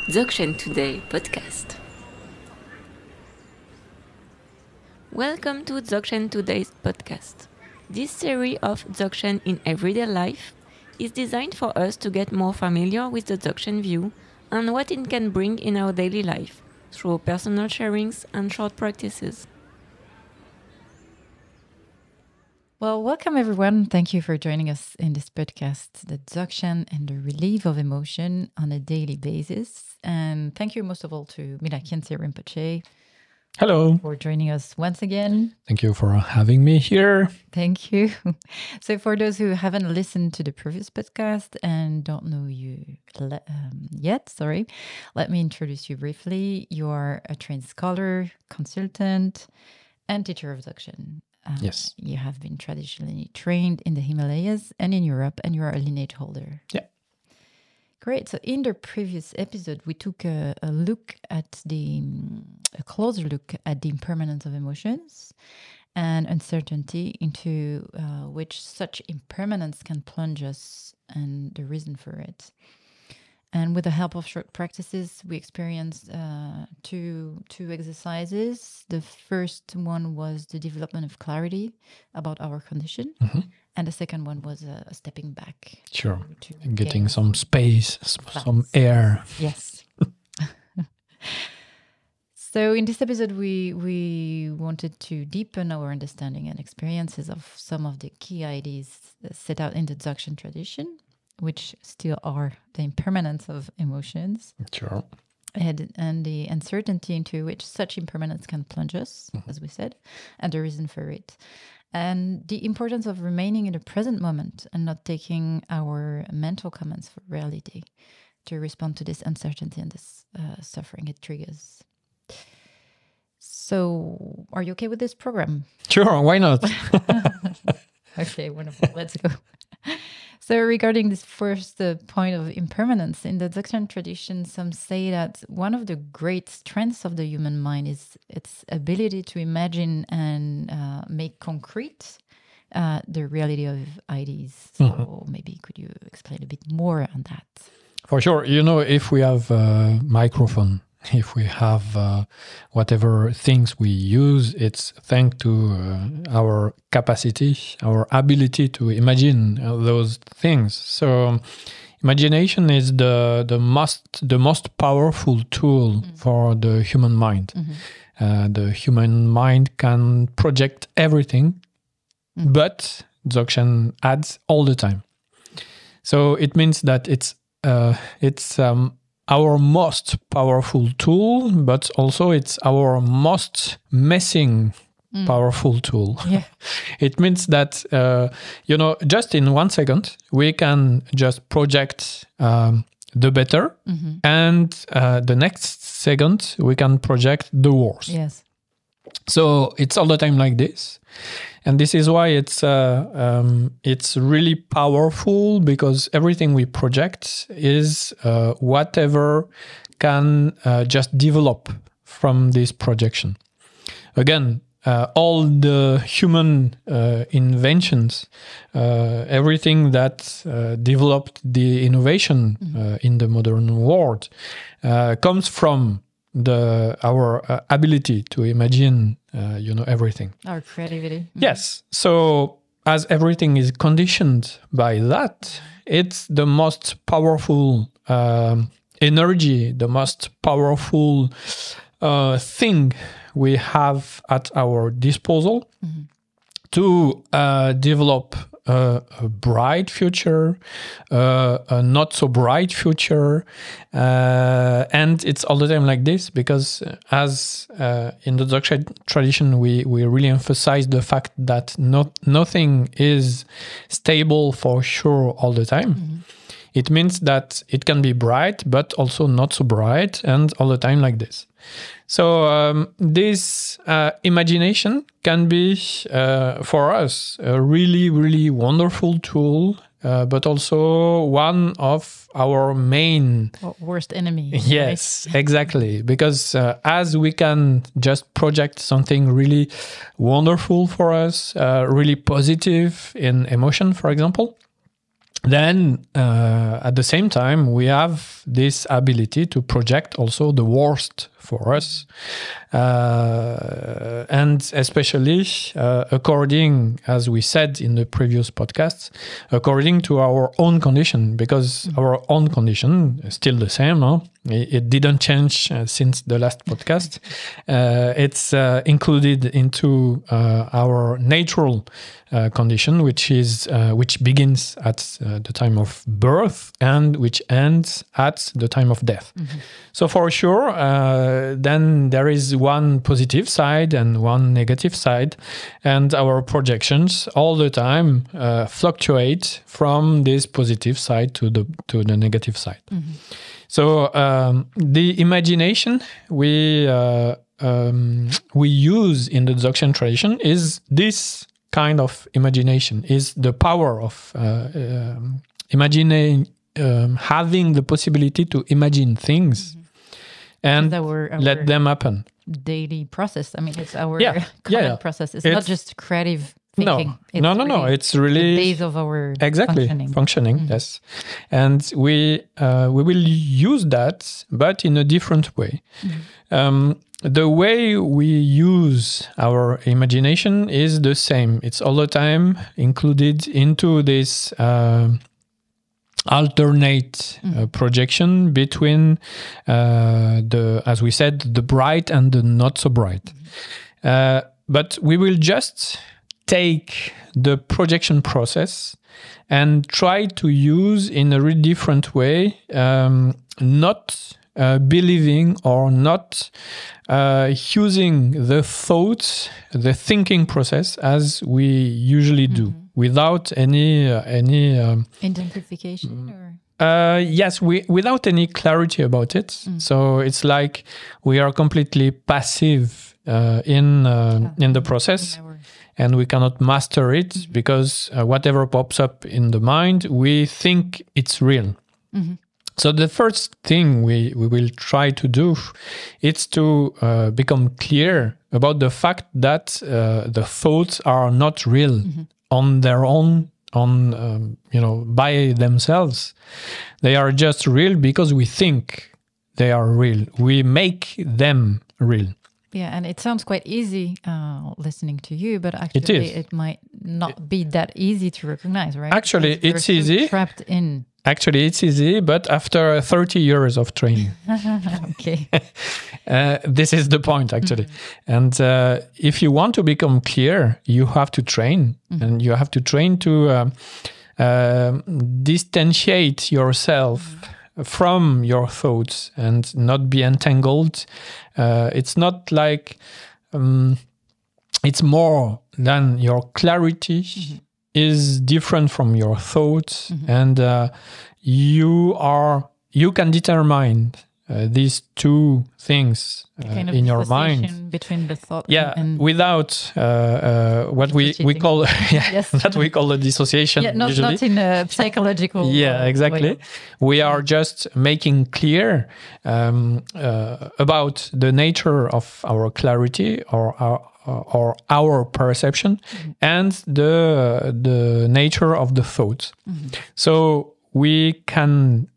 Dzogchen Today podcast. Welcome to Dzogchen Today's podcast. This series of Dzogchen in everyday life is designed for us to get more familiar with the Dzogchen view and what it can bring in our daily life through personal sharings and short practices. Well, welcome everyone. Thank you for joining us in this podcast, the Dzogchen and the relief of emotion on a daily basis. And thank you most of all to Mila Khyentse Rinpoche. Hello. For joining us once again. Thank you for having me here. Thank you. So for those who haven't listened to the previous podcast and don't know you yet, let me introduce you briefly. You are a trained scholar, consultant, and teacher of Dzogchen. Yes. You have been traditionally trained in the Himalayas and in Europe, and you are a lineage holder. Yeah. Great. So in the previous episode, we took a closer look at the impermanence of emotions and uncertainty into which such impermanence can plunge us and the reason for it. And with the help of short practices, we experienced two exercises. The first one was the development of clarity about our condition. Mm-hmm. And the second one was stepping back. Sure. Getting some space, some air. Yes. So in this episode, we wanted to deepen our understanding and experiences of some of the key ideas set out in the Dzogchen tradition, which still are the impermanence of emotions. Sure. And the uncertainty into which such impermanence can plunge us, as we said, and the reason for it. And the importance of remaining in the present moment and not taking our mental comments for reality to respond to this uncertainty and this suffering it triggers. So, are you okay with this program? Sure, why not? Okay, wonderful. Let's go. So regarding this first point of impermanence, in the Dzogchen tradition, some say that one of the great strengths of the human mind is its ability to imagine and make concrete the reality of ideas. So maybe could you explain a bit more on that? For sure. If we have a microphone, if we have whatever things we use, it's thanks to our capacity, our ability to imagine those things. So imagination is the most powerful tool for the human mind. The human mind can project everything, but Dzogchen adds all the time. So it means that it's our most powerful tool, but also it's our most messing powerful tool. Yeah. It means that, just in 1 second, we can just project the better, and the next second, we can project the worst. Yes. So it's all the time like this. And this is why it's really powerful, because everything we project is whatever can just develop from this projection. Again, all the human inventions, everything that developed the innovation in the modern world comes from our ability to imagine, everything. Our creativity. Yes. So as everything is conditioned by that, it's the most powerful energy, the most powerful thing we have at our disposal to develop a bright future, a not so bright future, and it's all the time like this, because as in the Dzogchen tradition, we really emphasize the fact that nothing is stable for sure all the time. It means that it can be bright, but also not so bright, and all the time like this. So this imagination can be, for us, a really, really wonderful tool, but also one of our main... worst enemy. Yes, right? Exactly. Because as we can just project something really wonderful for us, really positive in emotion, for example, then at the same time, we have this ability to project also the worst for us. And especially according, as we said in the previous podcasts, according to our own condition, because our own condition is still the same. No? It didn't change since the last podcast. It's included into our natural condition, which begins at the time of birth and which ends at the time of death. So for sure, then there is one positive side and one negative side, and our projections all the time fluctuate from this positive side to the negative side. So the imagination we use in the Dzogchen tradition is this kind of imagination, is the power of imagining, having the possibility to imagine things and let them happen. Daily process. I mean, it's our common process. It's not just creative thinking. No. It's really the base of our functioning. Yes, and we will use that, but in a different way. The way we use our imagination is the same. It's all the time included into this alternate projection between as we said, the bright and the not so bright. But we will just take the projection process and try to use in a really different way, not believing or not using the thoughts, the thinking process as we usually do, without any identification or yes, without any clarity about it. So it's like we are completely passive in the process, and we cannot master it because whatever pops up in the mind, we think it's real. So the first thing we will try to do is to become clear about the fact that the thoughts are not real on their own, by themselves. They are just real because we think they are real. We make them real. Yeah, and it sounds quite easy listening to you, but actually it might not be that easy to recognize, right? Actually, it's easy. Trapped in. Actually, it's easy, but after 30 years of training. Okay. This is the point, actually. And if you want to become clear, you have to train. And you have to train to distantiate yourself from your thoughts and not be entangled. It's not like... it's more than your clarity is different from your thoughts, and you can determine these two things in your mind between the thought and without what we call that we call the dissociation. Not in a psychological exactly way. We are just making clear about the nature of our clarity or our perception and the nature of the thoughts. So we can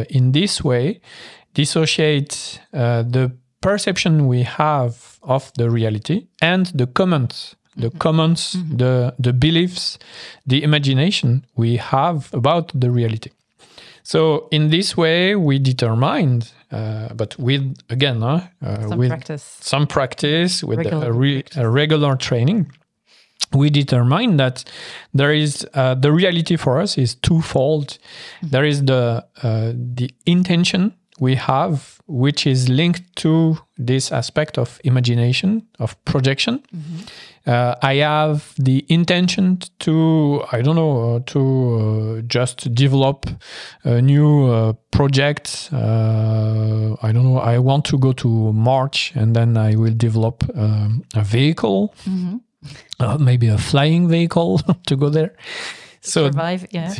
in this way dissociate the perception we have of the reality and the comments, the beliefs, the imagination we have about the reality. So in this way, we determined, but with some practice, with a regular training, we determine that there is the reality for us is twofold. There is the intention we have, which is linked to this aspect of imagination, of projection. I have the intention to, just develop a new project. I want to go to Mars, and then I will develop a vehicle, maybe a flying vehicle to go there. Survive, yeah.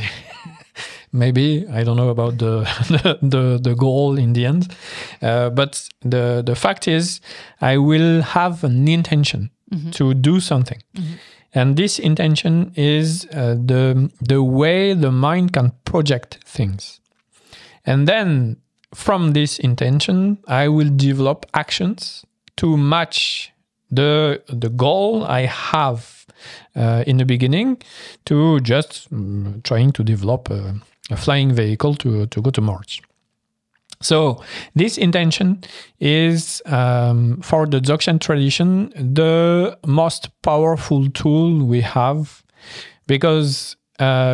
Maybe, I don't know about the goal in the end. But the fact is, I will have an intention to do something. And this intention is the way the mind can project things. And then from this intention, I will develop actions to match the goal I have in the beginning, to just trying to develop a flying vehicle to go to Mars. So this intention is, for the Dzogchen tradition, the most powerful tool we have, because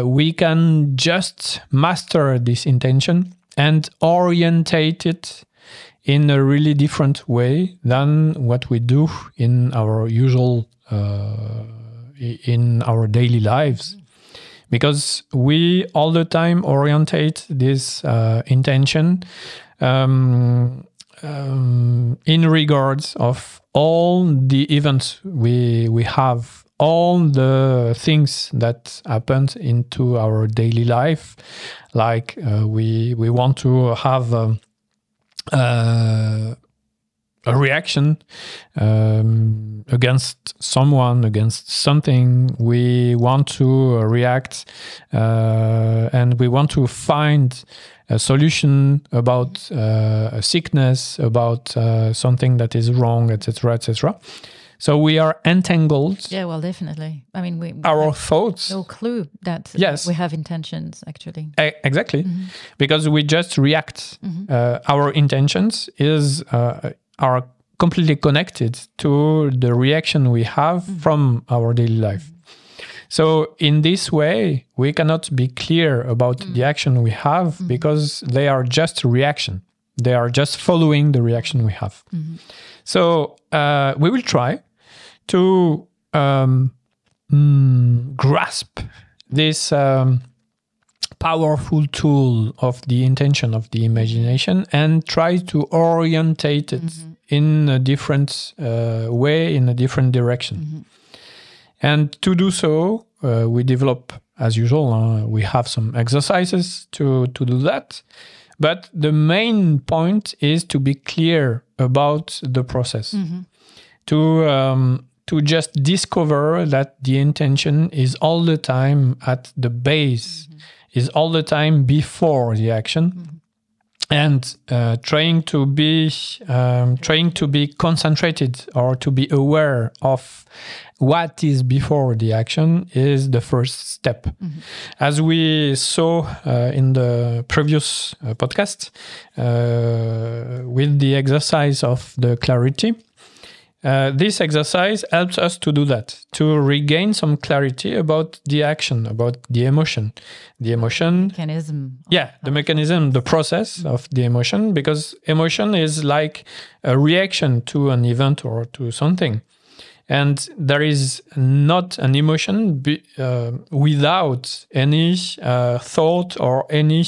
we can just master this intention and orientate it in a really different way than what we do in our usual, in our daily lives. Because we all the time orientate this intention in regards of all the events we have, all the things that happened into our daily life. Like we want to have a reaction against someone, against something. We want to react and we want to find a solution about a sickness, about something that is wrong, etc., etc. So we are entangled. Yeah, well, definitely. I mean, we our have thoughts. no clue that Yes. we have intentions, actually. Exactly, because we just react. Our intentions are completely connected to the reaction we have from our daily life. So in this way, we cannot be clear about the action we have, because they are just reaction. They are just following the reaction we have. So we will try to grasp this powerful tool of the intention of the imagination and try to orientate it in a different way, in a different direction. And to do so, we develop, as usual, we have some exercises to do that. But the main point is to be clear about the process, to just discover that the intention is all the time at the base, is all the time before the action, and trying to be concentrated or to be aware of what is before the action is the first step. As we saw in the previous podcast with the exercise of the clarity, this exercise helps us to do that, to regain some clarity about the action, about the emotion. The emotion... Mechanism. Yeah, the mechanism, the process of the emotion, because emotion is like a reaction to an event or to something. And there is not an emotion without any thought or any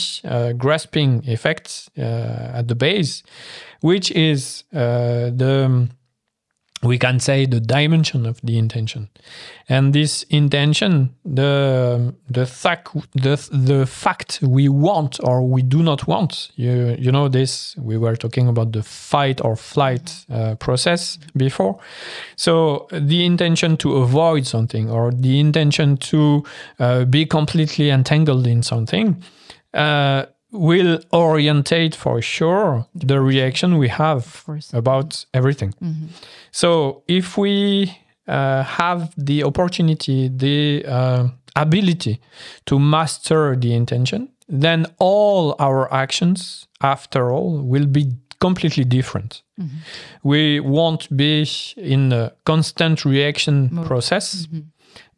grasping effects at the base, which is we can say the dimension of the intention. And this intention, the fact we want or we do not want, you know this, we were talking about the fight or flight process before. So the intention to avoid something or the intention to be completely entangled in something will orientate for sure the reaction we have about everything. So if we have the opportunity, the ability to master the intention, then all our actions, after all, will be completely different. We won't be in a constant reaction process,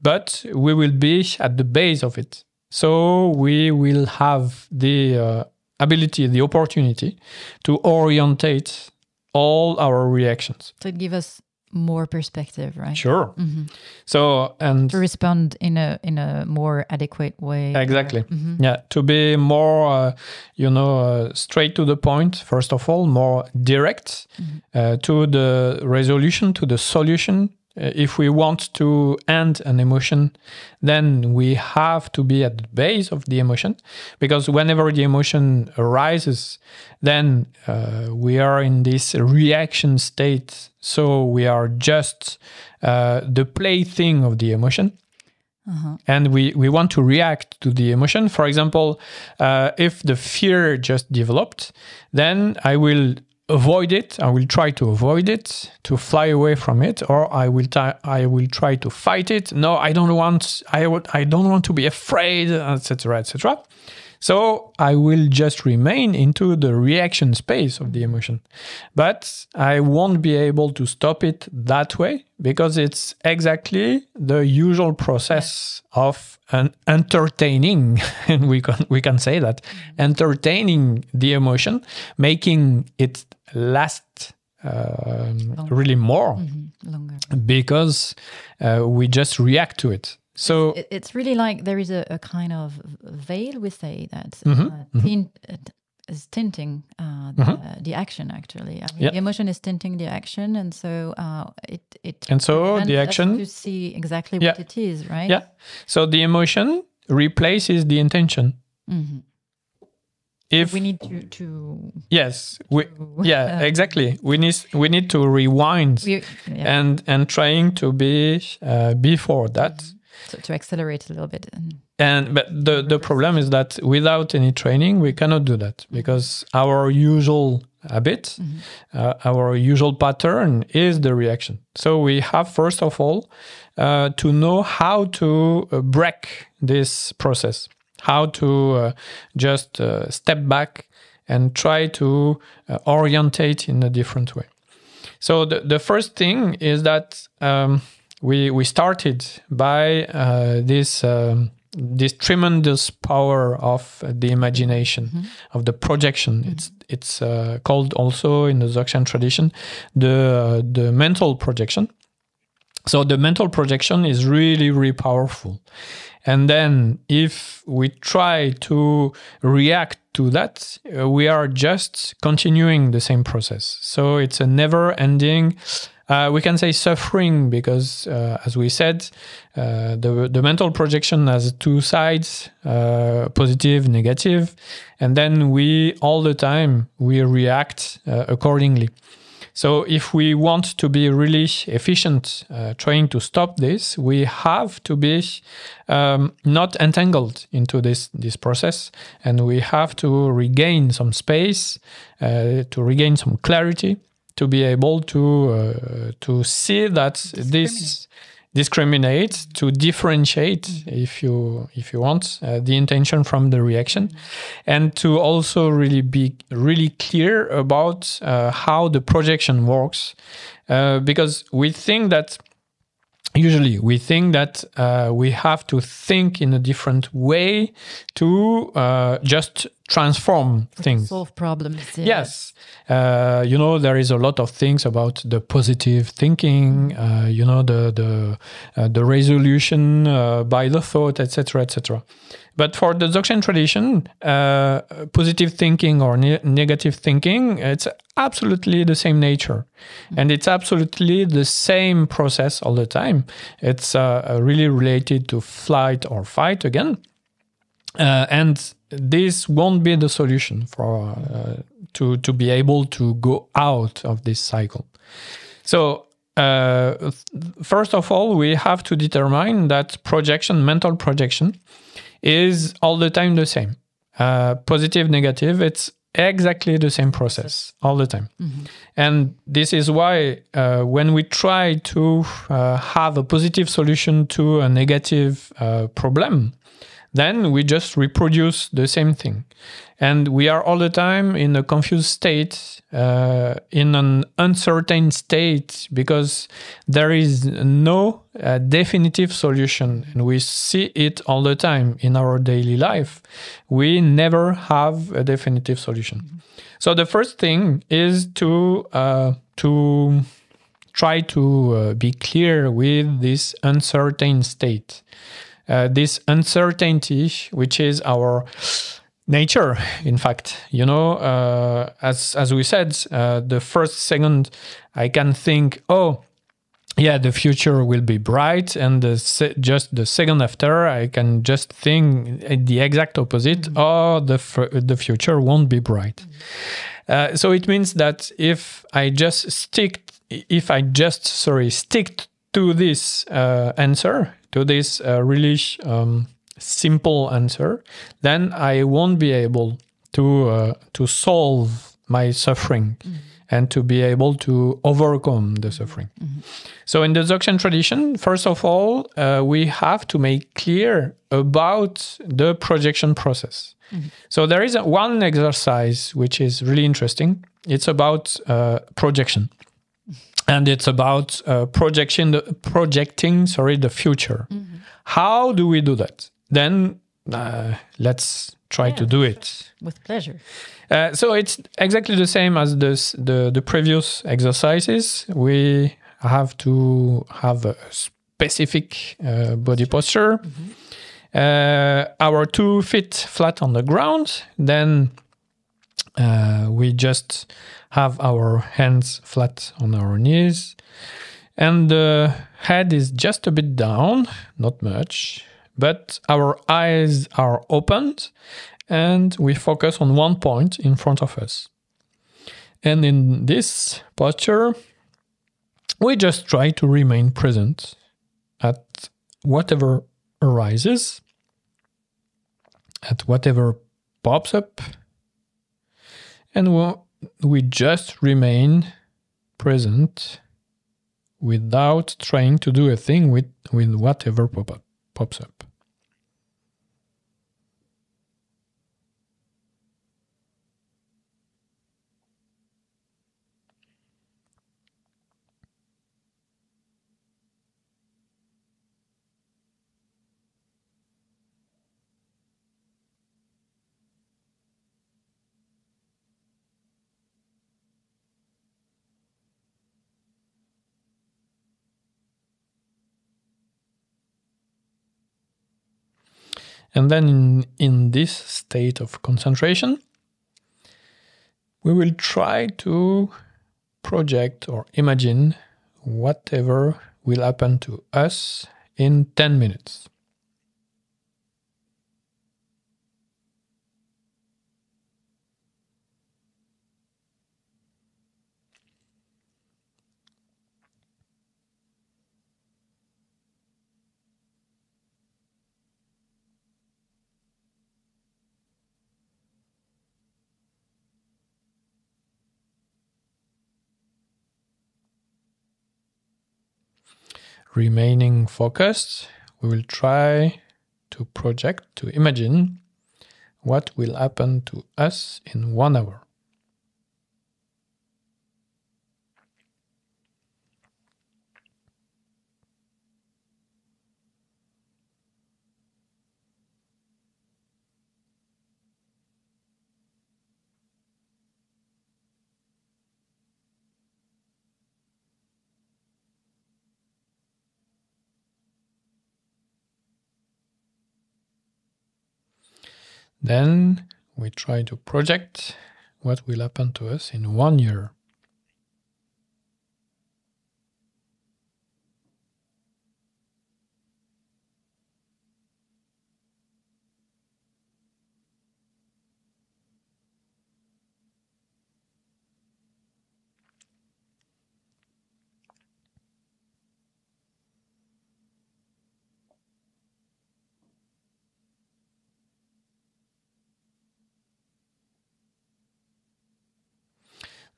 but we will be at the base of it. So we will have the ability, the opportunity to orientate all our reactions. So it gives us more perspective, right? Sure. So, and to respond in a more adequate way. Exactly. Yeah, to be more, straight to the point. First of all, more direct to the resolution, to the solution, if we want to end an emotion, then we have to be at the base of the emotion, because whenever the emotion arises, then we are in this reaction state. So we are just the plaything of the emotion. And we want to react to the emotion. For example, if the fear just developed, then I will avoid it. I will try to avoid it, to fly away from it, or I will try to fight it. No, I don't want. I don't want to be afraid, etc., etc. So I will just remain into the reaction space of the emotion. But I won't be able to stop it that way, because it's exactly the usual process of an entertaining, and we can say that, entertaining the emotion, making it last really more, longer, because we just react to it. So it's really like there is a kind of veil, we say, that is tinting the action, actually. I mean, the emotion is tinting the action, and so and so the prevents action us to see exactly what it is, right? Yeah. So the emotion replaces the intention. If we need to exactly. We need to rewind and trying to be before that. So to accelerate a little bit. But the problem is that without any training, we cannot do that, because our usual habit, our usual pattern is the reaction. So we have, first of all, to know how to break this process, how to just step back and try to orientate in a different way. So the first thing is that we started by this tremendous power of the imagination, of the projection. It's called also in the Dzogchen tradition the mental projection. So the mental projection is really, really powerful. And then if we try to react to that, we are just continuing the same process. So it's a never-ending, we can say, suffering, because as we said, the mental projection has two sides, positive, negative, and then all the time we react accordingly. So if we want to be really efficient trying to stop this, we have to be not entangled into this process, and we have to regain some space, to regain some clarity, to be able to see that this discriminate, to differentiate, if you want, the intention from the reaction, and to also really be really clear about how the projection works, because we think that we have to think in a different way to just transform things, solve problems. Yes. There is a lot of things about the positive thinking, the resolution by the thought, etc., etc. But for the Dzogchen tradition, positive thinking or negative thinking, it's absolutely the same nature. And it's absolutely the same process all the time. It's really related to flight or fight again. And this won't be the solution for to be able to go out of this cycle. So first of all, we have to determine that mental projection, is all the time the same. Positive, negative, it's exactly the same process all the time. And this is why when we try to have a positive solution to a negative problem, then we just reproduce the same thing. And we are all the time in a confused state, in an uncertain state, because there is no definitive solution. And we see it all the time in our daily life. We never have a definitive solution. So the first thing is to try to be clear with this uncertain state. This uncertainty, which is our nature, in fact, as we said, the first second I can think, yeah, the future will be bright, and just the second after, I can just think the exact opposite. Oh, the future won't be bright. So it means that if I just stick to this answer, to this really simple answer, then I won't be able to solve my suffering and to be able to overcome the suffering. So in the Dzogchen tradition, first of all, we have to make clear about the projection process. So there is one exercise which is really interesting. It's about projection. And it's about projecting the future. How do we do that? Then let's try to do it. With pleasure. So it's exactly the same as the previous exercises. We have to have a specific body posture. Our 2 feet flat on the ground. Then we just have our hands flat on our knees. And the head is just a bit down, not much. But our eyes are opened and we focus on one point in front of us. And in this posture, we just try to remain present at whatever arises, at whatever pops up, and we just remain present without trying to do a thing with whatever pops up. And then in this state of concentration, we will try to project or imagine whatever will happen to us in 10 minutes. Remaining focused, we will try to project, to imagine what will happen to us in 1 hour. Then we try to project what will happen to us in 1 year.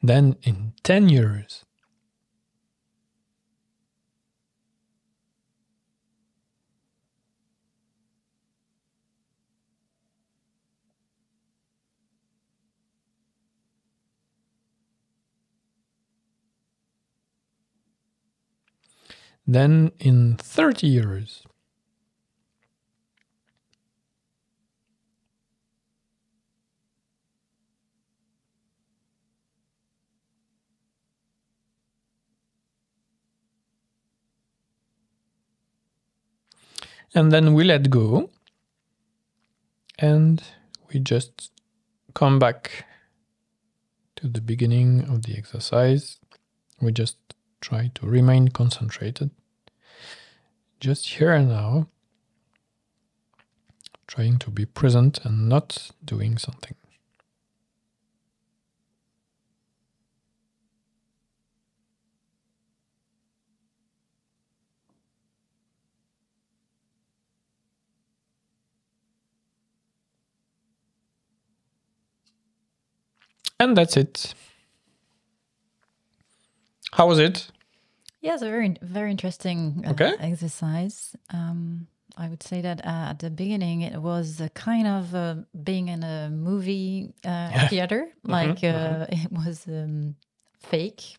Then in 10 years. Then in 30 years. And then we let go and we just come back to the beginning of the exercise. We just Try to remain concentrated. Just here and now. Trying to be present and not doing something. And that's it. How was it? Yeah, it's a very, very interesting exercise. I would say that at the beginning it was a kind of being in a movie theater, like it was fake.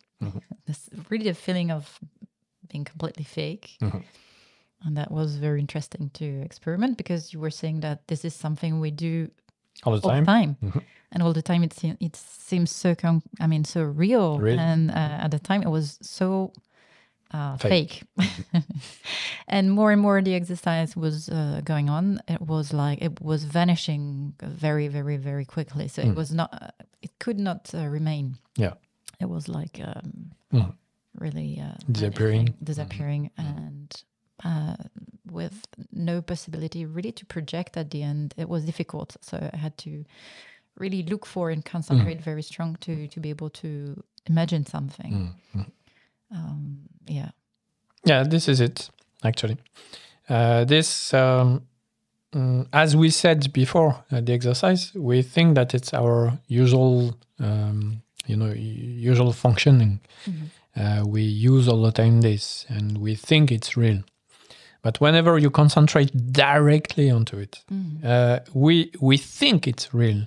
This really the feeling of being completely fake. And that was very interesting to experiment, because you were saying that this is something we do all the time. And all the time it seems so so real. And at the time it was so fake. And more the exercise was going on. It was vanishing very, very, very quickly. So it was not. It could not remain. Yeah. It was like really disappearing, and with no possibility really to project at the end. It was difficult. So I had to really look for and concentrate very strong to be able to imagine something. Yeah, this is it, actually. This, as we said before, the exercise, we think that it's our usual, usual functioning. We use all the time this, and we think it's real. But whenever you concentrate directly onto it, we think it's real.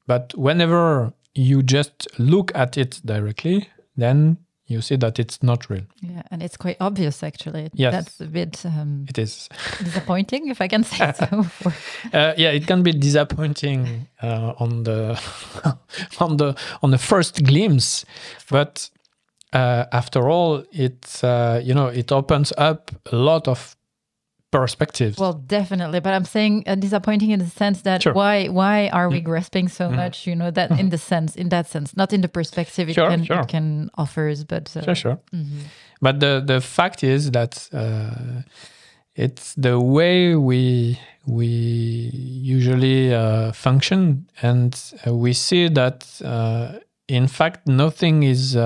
But whenever you just look at it directly, then you see that it's not real. Yeah, and it's quite obvious, actually. Yes. That's a bit it is disappointing, if I can say so. Yeah, it can be disappointing on the on the first glimpse, but after all, it opens up a lot of perspectives. Well, definitely, but I'm saying disappointing in the sense that why are we grasping so much? That in that sense, not in the perspective it can offers, but sure. But the fact is that it's the way we usually function, and we see that in fact nothing is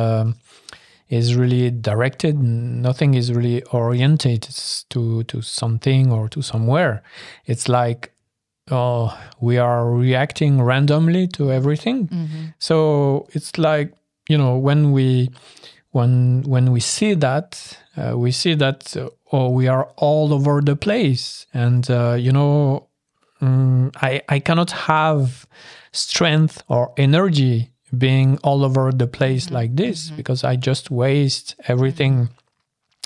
really directed, nothing is really oriented to something or to somewhere. It's like we are reacting randomly to everything. So it's like, when we see that, we are all over the place, and I cannot have strength or energy being all over the place like this, because I just waste everything.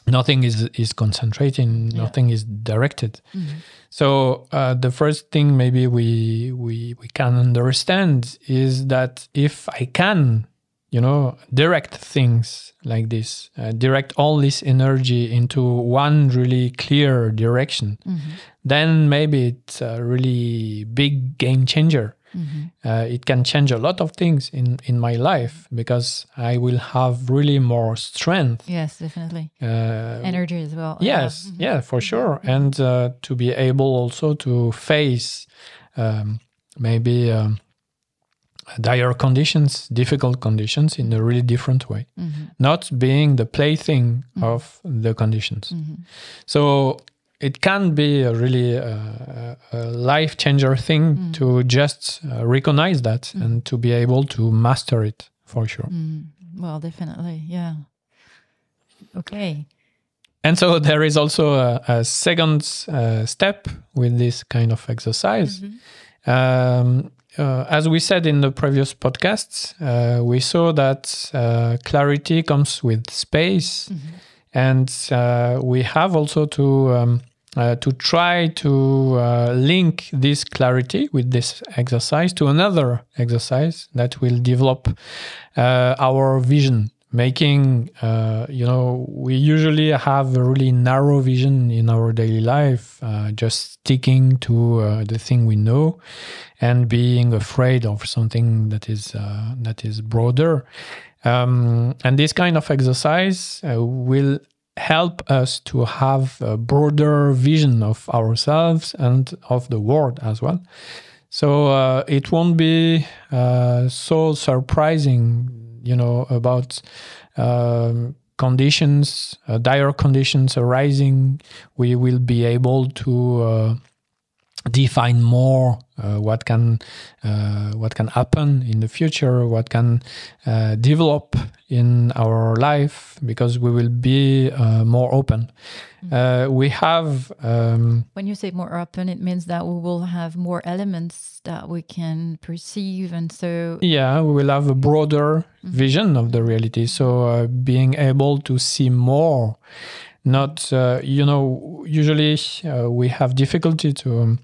Nothing is concentrating, nothing is directed. So the first thing maybe we can understand is that if I can, direct things like this, direct all this energy into one really clear direction, then maybe it's a really big game changer. It can change a lot of things in my life, because I will have really more strength. Yes, definitely. Energy as well. Yes, for sure. And to be able also to face maybe dire conditions, difficult conditions in a really different way. Not being the plaything of the conditions. So it can be a really a life changer thing to just recognize that and to be able to master it, for sure. Well, definitely, yeah. Okay. And so there is also a second step with this kind of exercise. As we said in the previous podcasts, we saw that clarity comes with space. And we have also to try to link this clarity with this exercise to another exercise that will develop our vision. Making, we usually have a really narrow vision in our daily life, just sticking to the thing we know, and being afraid of something that is broader. And this kind of exercise will help us to have a broader vision of ourselves and of the world as well. So it won't be so surprising, about conditions, dire conditions arising. We will be able to define more what can happen in the future, what can develop in our life, because we will be more open. We have when you say more open, it means that we will have more elements that we can perceive, and so we will have a broader vision of the reality. So being able to see more, not usually we have difficulty to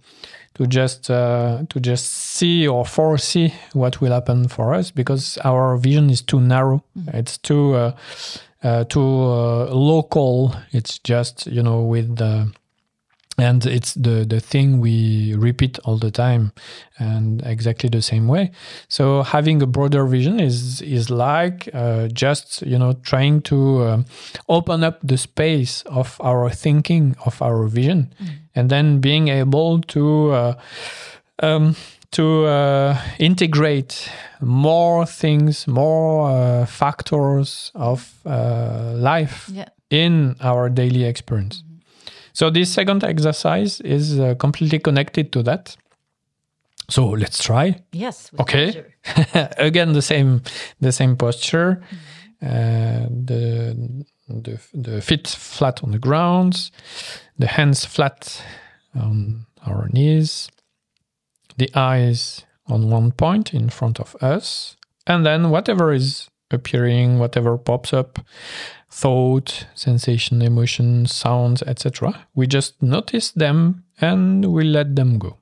just see or foresee what will happen for us, because our vision is too narrow. It's too local. It's just with the, and it's the thing we repeat all the time, and exactly the same way. So having a broader vision is like just trying to open up the space of our thinking, of our vision, and then being able to integrate more things, more factors of life in our daily experience. So this second exercise is completely connected to that. So let's try. Yes. With okay. Again, the same posture. The feet flat on the ground, the hands flat on our knees, the eyes on one point in front of us, and then whatever is appearing, whatever pops up, thought, sensation, emotion, sounds, etc., we just notice them and we let them go.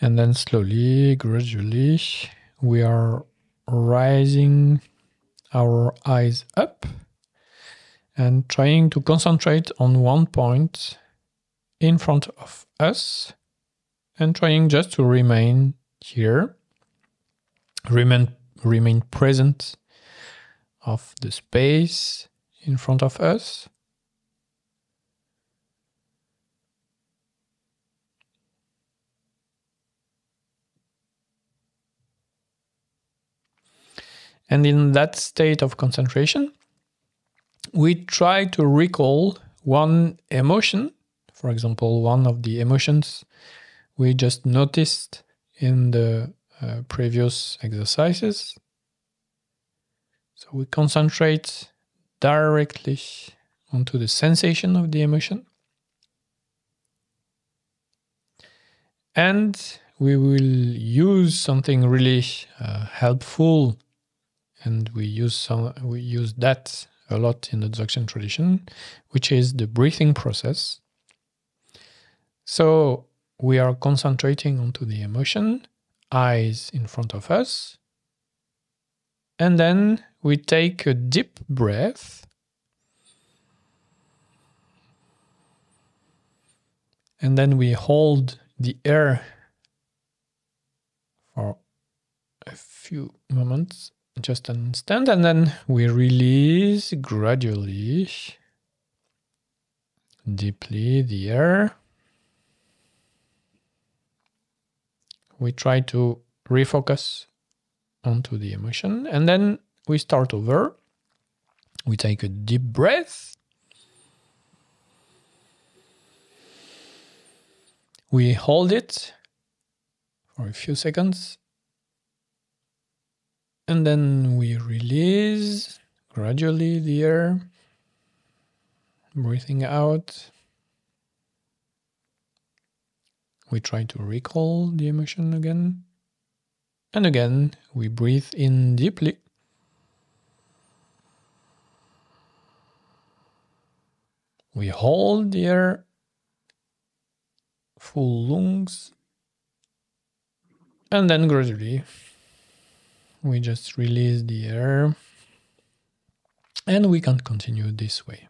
And then slowly, gradually, we are rising our eyes up and trying to concentrate on one point in front of us, and trying just to remain here, remain present of the space in front of us. And in that state of concentration, we try to recall one emotion, for example, one of the emotions we just noticed in the previous exercises. So we concentrate directly onto the sensation of the emotion. And we will use something really helpful, and we use that a lot in the Dzogchen tradition, which is the breathing process. So we are concentrating onto the emotion, eyes in front of us, and then we take a deep breath, and then we hold the air for a few moments, just an instant, and then we release gradually, deeply the air. We try to refocus onto the emotion, and then we start over. We take a deep breath. We hold it for a few seconds, and then we release gradually the air, breathing out. We try to recall the emotion again. And again, we breathe in deeply. We hold the air, full lungs. And then gradually, we just release the air. And we can continue this way.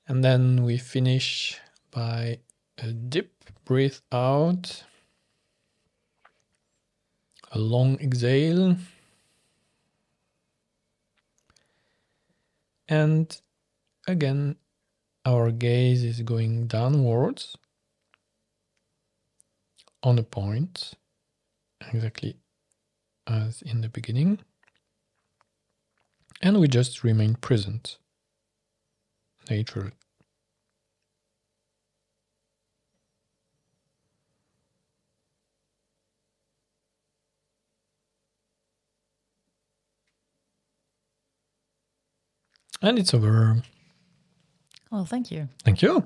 And then we finish by a deep breath out, a long exhale, and again, our gaze is going downwards on a point, exactly as in the beginning, and we just remain present, naturally. And it's over. Well, thank you. Thank you.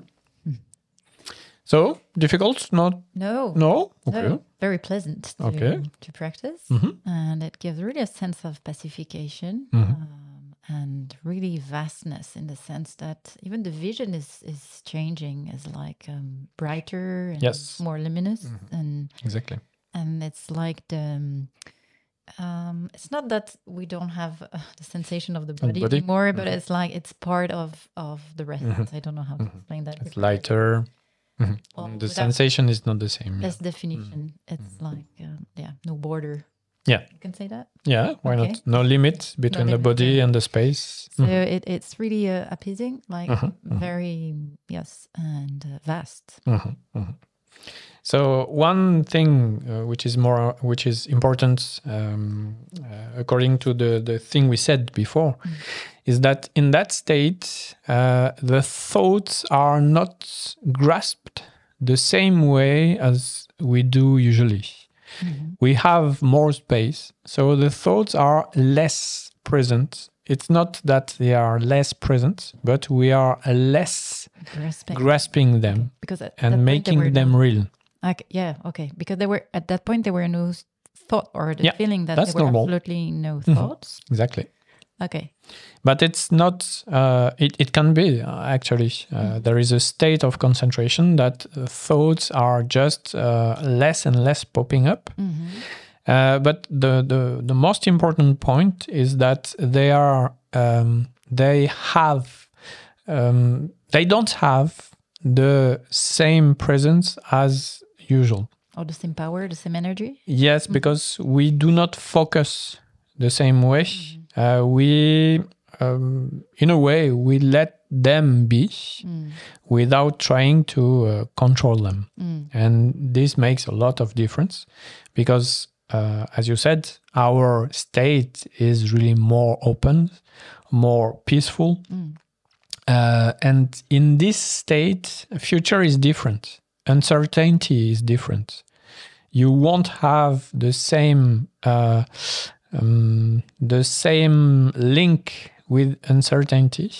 So, difficult? Not? No. No? Okay. No, very pleasant to practice. And it gives really a sense of pacification and really vastness, in the sense that even the vision is changing, is like brighter and more luminous. And exactly. And it's like it's not that we don't have the sensation of the body anymore, but it's like it's part of the rest. I don't know how to explain that. It's lighter. Well, the sensation is not the same. Less definition. It's like, no border. Yeah. You can say that? Yeah, why not? No limit between the body and the space. So it's really appeasing, like very, and vast. So one thing which is important, according to the thing we said before, is that in that state, the thoughts are not grasped the same way as we do usually. We have more space, so the thoughts are less present. It's not that they are less present, but we are less grasping them and making them real. Because at that point there were no thought or the feeling that there were normal. Absolutely no thoughts. Exactly. Okay. But it's not, it can be actually. There is a state of concentration that thoughts are just less and less popping up. But the most important point is that they don't have the same presence as usual. Or the same power, the same energy? Yes, because we do not focus the same way. We, in a way, we let them be without trying to control them. And this makes a lot of difference because, as you said, our state is really more open, more peaceful. And in this state, future is different. Uncertainty is different. You won't have the same link with uncertainty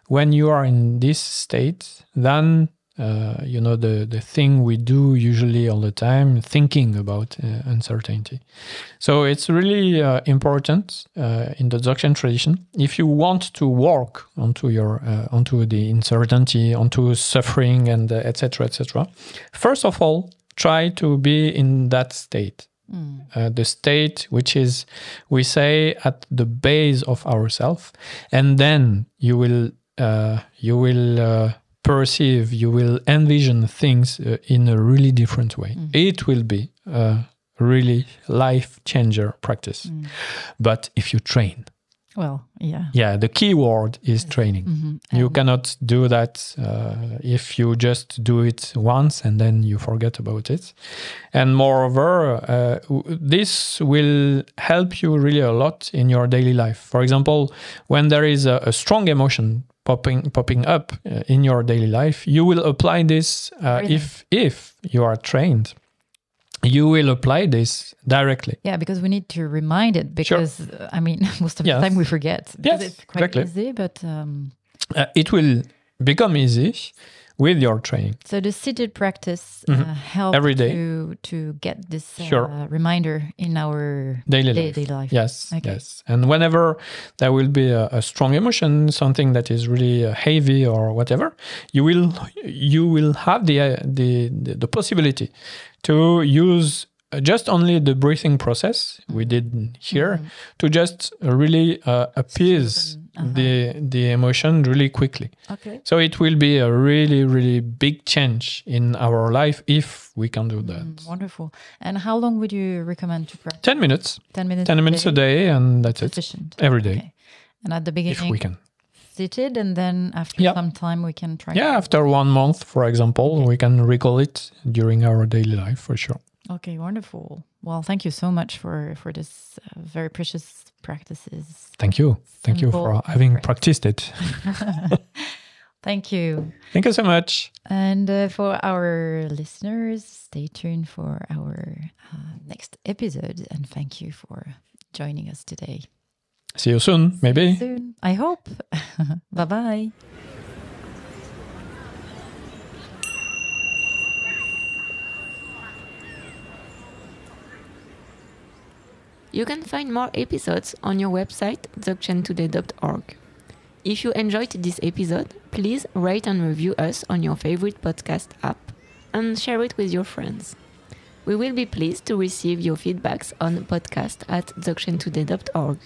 when you are in this state than the thing we do usually all the time, thinking about uncertainty. So it's really important in the Dzogchen tradition. If you want to work onto the uncertainty, onto suffering, and etc., first of all, try to be in that state. the state which is, we say, at the base of ourself, and then you will perceive, you will envision things in a really different way. It will be a really life changer practice. But if you train, the key word is training. You cannot do that if you just do it once and then you forget about it. And moreover, this will help you really a lot in your daily life. For example, when there is a strong emotion popping up in your daily life, you will apply this if you are trained. You will apply this directly. Yeah, because we need to remind it, because I mean, most of the time we forget. Yes, it's quite easy, but it will become easy with your training. So the seated practice helps every day to get this reminder in our daily life. Yes, yes. And whenever there will be a strong emotion, something that is really heavy or whatever, you will have the possibility to use just only the breathing process we did here to just really appease the emotion really quickly. Okay. So it will be a really, really big change in our life if we can do that. Wonderful. And how long would you recommend to practice? 10 minutes. 10 minutes. 10 minutes a day, and that's sufficient. Every day. Okay. And at the beginning, if we can. Seated, and then after some time we can try. Yeah, after 1 month, for example, we can recall it during our daily life for sure. Okay, wonderful. Well, thank you so much for this very precious practices. Thank you. Thank you for having practiced it. Thank you. Thank you so much. And for our listeners, stay tuned for our next episode. And thank you for joining us today. See you soon, maybe. See you soon. I hope. Bye-bye. You can find more episodes on your website, dzogchentoday.org. If you enjoyed this episode, please rate and review us on your favorite podcast app and share it with your friends. We will be pleased to receive your feedbacks on podcast@dzogchentoday.org.